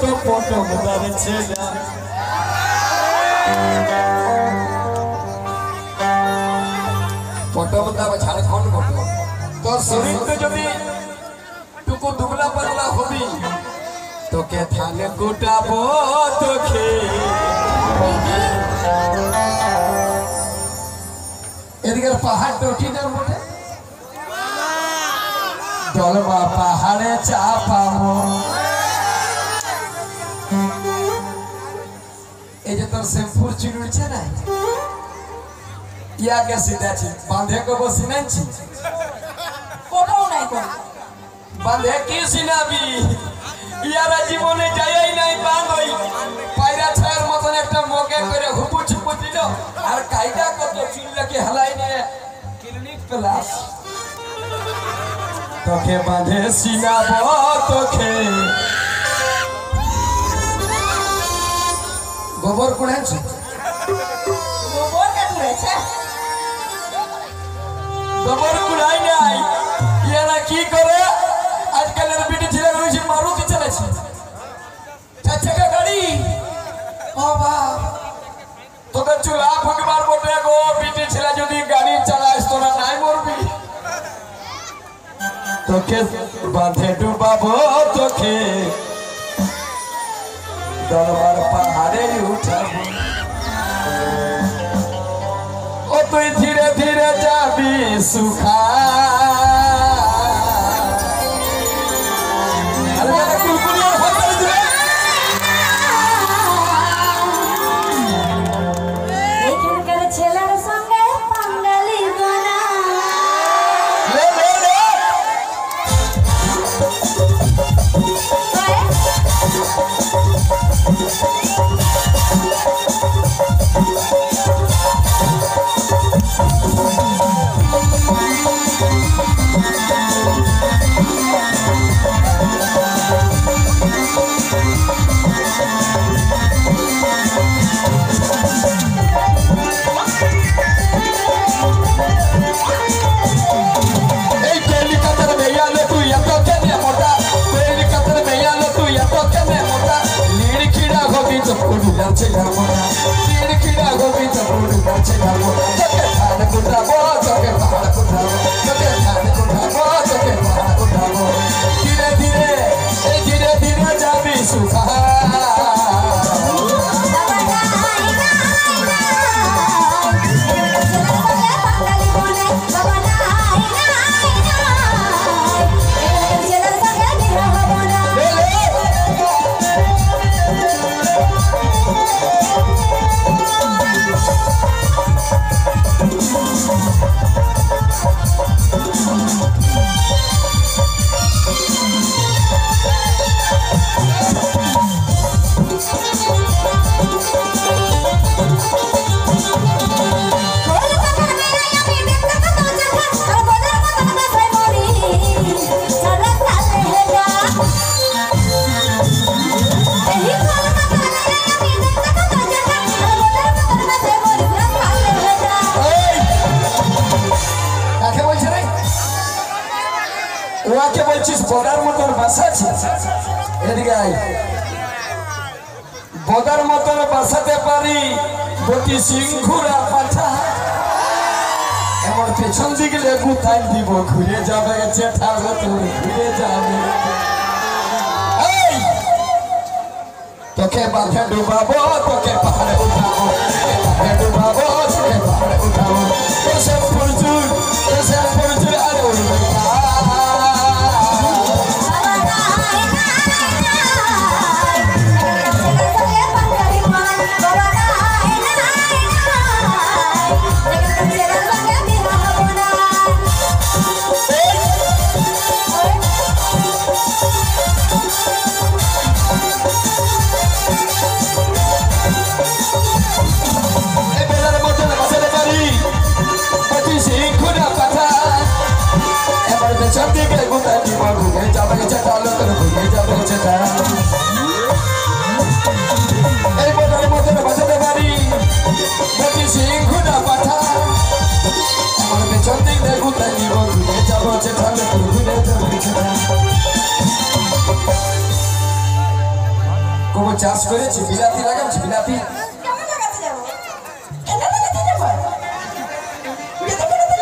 तो फोटो बता ছেলে फोटो बता झारखंड फोटो तो शरीर तो जब टुकु दुबला पतला होबी तो के थाने कुटाबो तो खे এদিকে পাহাড় তো উঠি যার বটে দলবা পাহাড়ে চাপাবো এই যে তোর শ্যাম্পুর চুল উঠছে না ইয়া কে সিধাছি বাঁধে কো বসিনাছি কোথাও নাই কোন বাঁধে কি সিনাবি ইয়ারা জীবনে যায়ই নাই বাঁধই পায়রা ছায়ের মতন একটা মগে করে হুপু ছুপু দিল আর কাইদা কত চুলকে হালাই নিয়ে ক্লিনিক প্লাস তোকে বাঁধে সিনাবো তোকে গোবর কুড়াইছে গোবর কে কুড়েছে গোবর কুড়াই নাই ইয়ারা কি করে আজকালের বিটি ছেলে রয়েছে মারুতি চালাচ্ছে চার চাকা গাড়ি ও বাপ তোদের চুলা ফুটবার বটে গো বিটি ছেলে যদি গাড়ি চালাস তোরা নাই মরবি তোকে বাঁধে ডুবাবো তোকে দরবার পাহাড়ে উঠাবো ও তুই ধীরে ধীরে যাবি সুখা ওকে বলছিস বদার মতন বাসা এদিকে আয় বদার মতন বাসাতে পারি বটি সিংহুরা পাঠা এমন পেছন দিকে লেবু তাই দিব ঘুরে যাবে চেঠা তোর ঘুরে যাবে তোকে বাঁধে ডুবাবো তোকে পাহাড়ে উঠাবো বাঁধে ডুবাবো তোকে পাহাড়ে উঠাবো তোর ফুলচুর আরে উঠবে কোনো চাষ করেছি, বিলাতি লাগাচ্ছি, বিলাতি। কেন লাগাতে যাবো? কেন লাগাতে যাবো? বিলাতি লাগাতে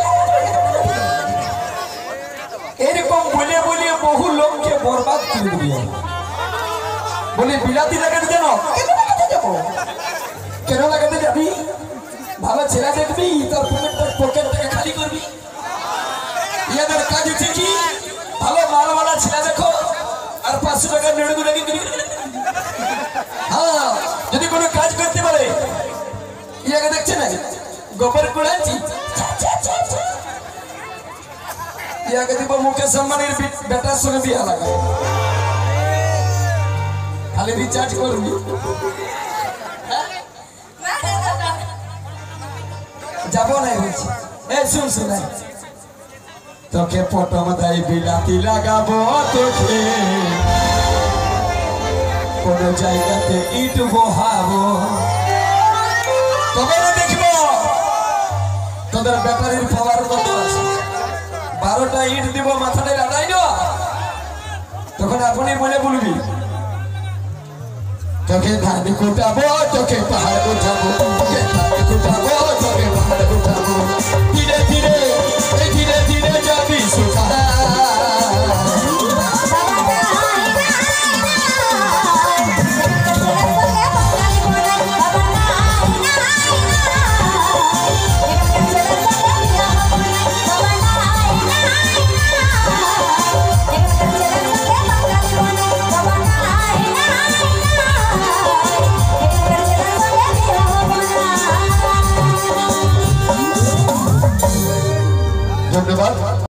যাবো। এরকম বলে বলে বহু লোককে বরবাদ করে দিবি। বলে বিলাতি লাগাতে জানো? কেন লাগাতে যাবো? কেন লাগাতে যাবি? ভালো ছেলে দেখবি, তার পকেটটাকে খালি করবি। ইয়াদের কাজ হচ্ছে কি, ভালো মালওয়ালা ছেলে দেখো আর 500 টাকা নেড়ে গুড়ে কিনে। হ্যাঁ, যদি কোনো কাজ করতে পারে, ইয়াকে দেখছে না গোবর কুড়াচ্ছি, ইয়াকে দিব মুকেশ আম্বানির বেটার সঙ্গে বিয়া লাগা, খালি রিচার্জ করবি। যাবো না বলছি। এ শুন শুন, তোকে প্রথম তাই বিলাতি লাগাবো, তোকে কোন জায়গাতে ইট বহাবো, তবে না দেখব তোদের ব্যাটারির পাওয়ার কত আছে। 12টা ইট দিব মাথাটা লাগাই না, তখন আপনি বলে বলবি তোকে ধান কুটাবো, তোকে পাহাড় উঠাবো, তোকে ধান কুটাবো, তোকে পাহাড় উঠাবো। ধীরে ধীরে ধীরে ধীরে যাবি